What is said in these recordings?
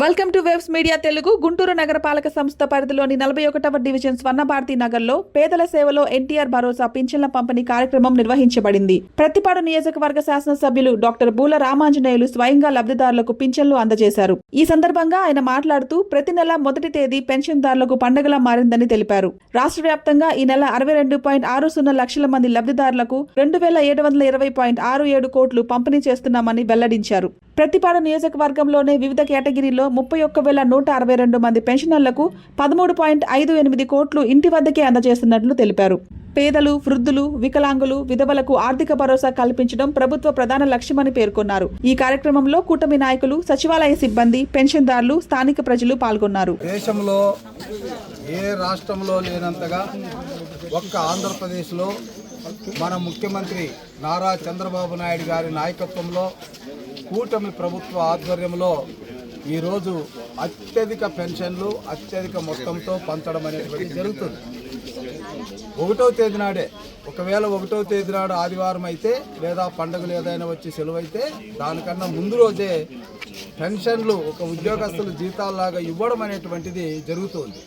Welcome to waves media Telugu. Guntur నగరపాలక సంస్థ పరిధిలోని 41వ డివిజన్ స్వర్ణభారతి నగర్లో పేదల సేవలో ఎన్టీఆర్ భరోసా పింఛన్ల పంపిణీ కార్యక్రమం నిర్వహించబడింది. ప్రతిపాడు నియోజకవర్గ శాసనసభ్యులు డాక్టర్ బూల రామాంజనేయులు స్వయంగా లబ్ధిదారులకు పింఛన్లు అందజేశారు. ఈ సందర్భంగా ఆయన మాట్లాడుతూ ప్రతి నెల మొదటి తేదీ పెన్షన్దారులకు పండుగలా మారిందని తెలిపారు. రాష్ట్ర వ్యాప్తంగా ఈ నెల 62.60 లక్షల మంది లబ్ధిదారులకు 2720.67 కోట్లు పంపిణీ చేస్తున్నామని వెల్లడించారు. ప్రతిపాడు నియోజకవర్గంలోనే వివిధ కేటగిరీలో 31,162 మంది పెన్షనర్లకు 13.58 కోట్లు ఇంటి వద్దకే అందజేస్తున్నట్లు తెలిపారు. పేదలు, వృద్ధులు, వికలాంగులు, విధవలకు ఆర్థిక భరోసా కల్పించడం ప్రభుత్వ ప్రధాన లక్ష్యమని పేర్కొన్నారు. ఈ కార్యక్రమంలో కూటమి నాయకులు, సచివాలయ సిబ్బంది, పెన్షన్దారులు, స్థానిక ప్రజలు పాల్గొన్నారు. దేశంలో ఏ రాష్ట్రంలో లేనంతగా ఒక్క ఆంధ్రప్రదేశ్లో మన ముఖ్యమంత్రి నారా చంద్రబాబు నాయుడు గారి నాయకత్వంలో కూటమి ప్రభుత్వ ఆధ్వర్యంలో ఈరోజు అత్యధిక పెన్షన్లు అత్యధిక మొత్తంతో పంచడం అనేటువంటి జరుగుతుంది. 1వ తేదీ నాడే, ఒకవేళ 1వ తేదీ నాడు ఆదివారం అయితే లేదా పండుగలు ఏదైనా వచ్చి సెలవు అయితే దానికన్నా ముందు రోజే పెన్షన్లు ఒక ఉద్యోగస్తులు జీతాల్లాగా ఇవ్వడం అనేటువంటిది జరుగుతుంది.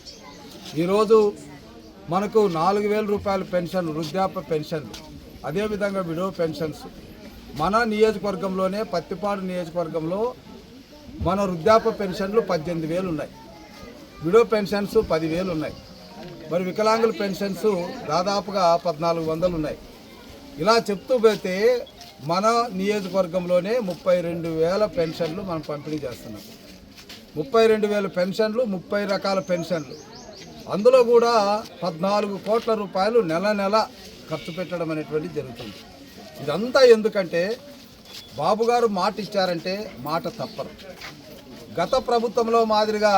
ఈరోజు మనకు 4,000 రూపాయల పెన్షన్, వృద్ధాప్య పెన్షన్లు, అదేవిధంగా విడో పెన్షన్స్ మన నియోజకవర్గంలోనే పత్తిపాడు నియోజకవర్గంలో మన వృద్ధాప్య పెన్షన్లు 18,000 ఉన్నాయి, విడో పెన్షన్స్ 10,000 ఉన్నాయి, మరి వికలాంగుల పెన్షన్స్ దాదాపుగా 1,400 ఉన్నాయి. ఇలా చెప్తూ పోతే మన నియోజకవర్గంలోనే 32,000 పెన్షన్లు మనం పంపిణీ చేస్తున్నాం. 32,000 పెన్షన్లు, 30 రకాల పెన్షన్లు, అందులో కూడా 14 కోట్ల రూపాయలు నెల నెల ఖర్చు పెట్టడం అనేటువంటిది జరుగుతుంది. ఇదంతా ఎందుకంటే బాబు గారు మాట ఇచ్చారంటే మాట తప్పరు. గత ప్రభుత్వంలో మాదిరిగా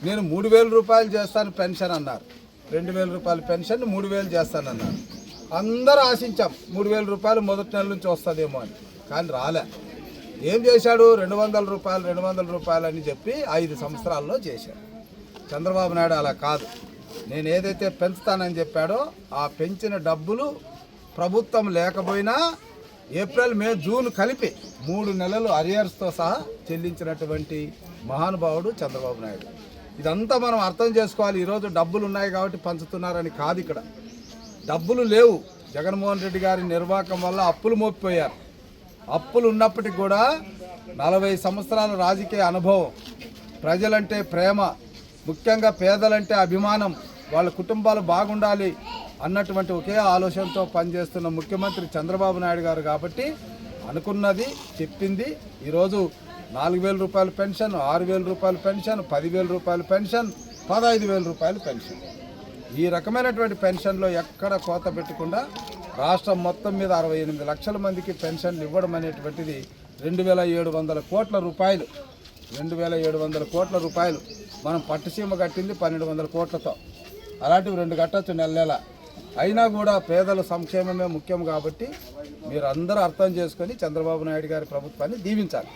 నేను 3,000 రూపాయలు చేస్తాను పెన్షన్ అన్నారు, 2,000 రూపాయల పెన్షన్ 3,000 చేస్తానన్నారు. అందరూ ఆశించాం 3,000 రూపాయలు మొదటి నెల నుంచి వస్తుందేమో అని, కానీ రాలే. ఏం చేశాడు? 200 రూపాయలు 200 రూపాయలు అని చెప్పి 5 సంవత్సరాల్లో చేశాడు. చంద్రబాబు నాయుడు అలా కాదు, నేను ఏదైతే పెంచుతానని చెప్పాడో ఆ పెంచిన డబ్బులు ప్రభుత్వం లేకపోయినా ఏప్రిల్, మే, జూన్ కలిపి 3 నెలలు అరియర్స్తో సహా చెల్లించినటువంటి మహానుభావుడు చంద్రబాబు నాయుడు. ఇదంతా మనం అర్థం చేసుకోవాలి. ఈరోజు డబ్బులు ఉన్నాయి కాబట్టి పంచుతున్నారని కాదు, ఇక్కడ డబ్బులు లేవు. జగన్మోహన్ రెడ్డి గారి నిర్వాహకం వల్ల అప్పులు మోపిపోయారు. అప్పులు ఉన్నప్పటికీ కూడా 40 సంవత్సరాల రాజకీయ అనుభవం, ప్రజలంటే ప్రేమ, ముఖ్యంగా పేదలంటే అభిమానం, వాళ్ళ కుటుంబాలు బాగుండాలి అన్నటువంటి ఒకే ఆలోచనతో పనిచేస్తున్న ముఖ్యమంత్రి చంద్రబాబు నాయుడు గారు కాబట్టి అనుకున్నది చెప్పింది. ఈరోజు 4,000 రూపాయల పెన్షన్, 6,000 రూపాయల పెన్షన్, 10,000 రూపాయల పెన్షన్, 15,000 రూపాయల పెన్షన్, ఈ రకమైనటువంటి పెన్షన్లో ఎక్కడ కోత పెట్టకుండా రాష్ట్రం మొత్తం మీద 68 లక్షల మందికి పెన్షన్లు ఇవ్వడం అనేటువంటిది 2,700 కోట్ల రూపాయలు. 2,700 కోట్ల రూపాయలు మనం పట్టుసీమ కట్టింది 1,200 కోట్లతో. అలాంటివి 2 కట్టచ్చు నెల నెల. అయినా కూడా పేదల సంక్షేమమే ముఖ్యం కాబట్టి మీరు అందరూ అర్థం చేసుకొని చంద్రబాబు నాయుడు గారి ప్రభుత్వాన్ని దీవించాలి.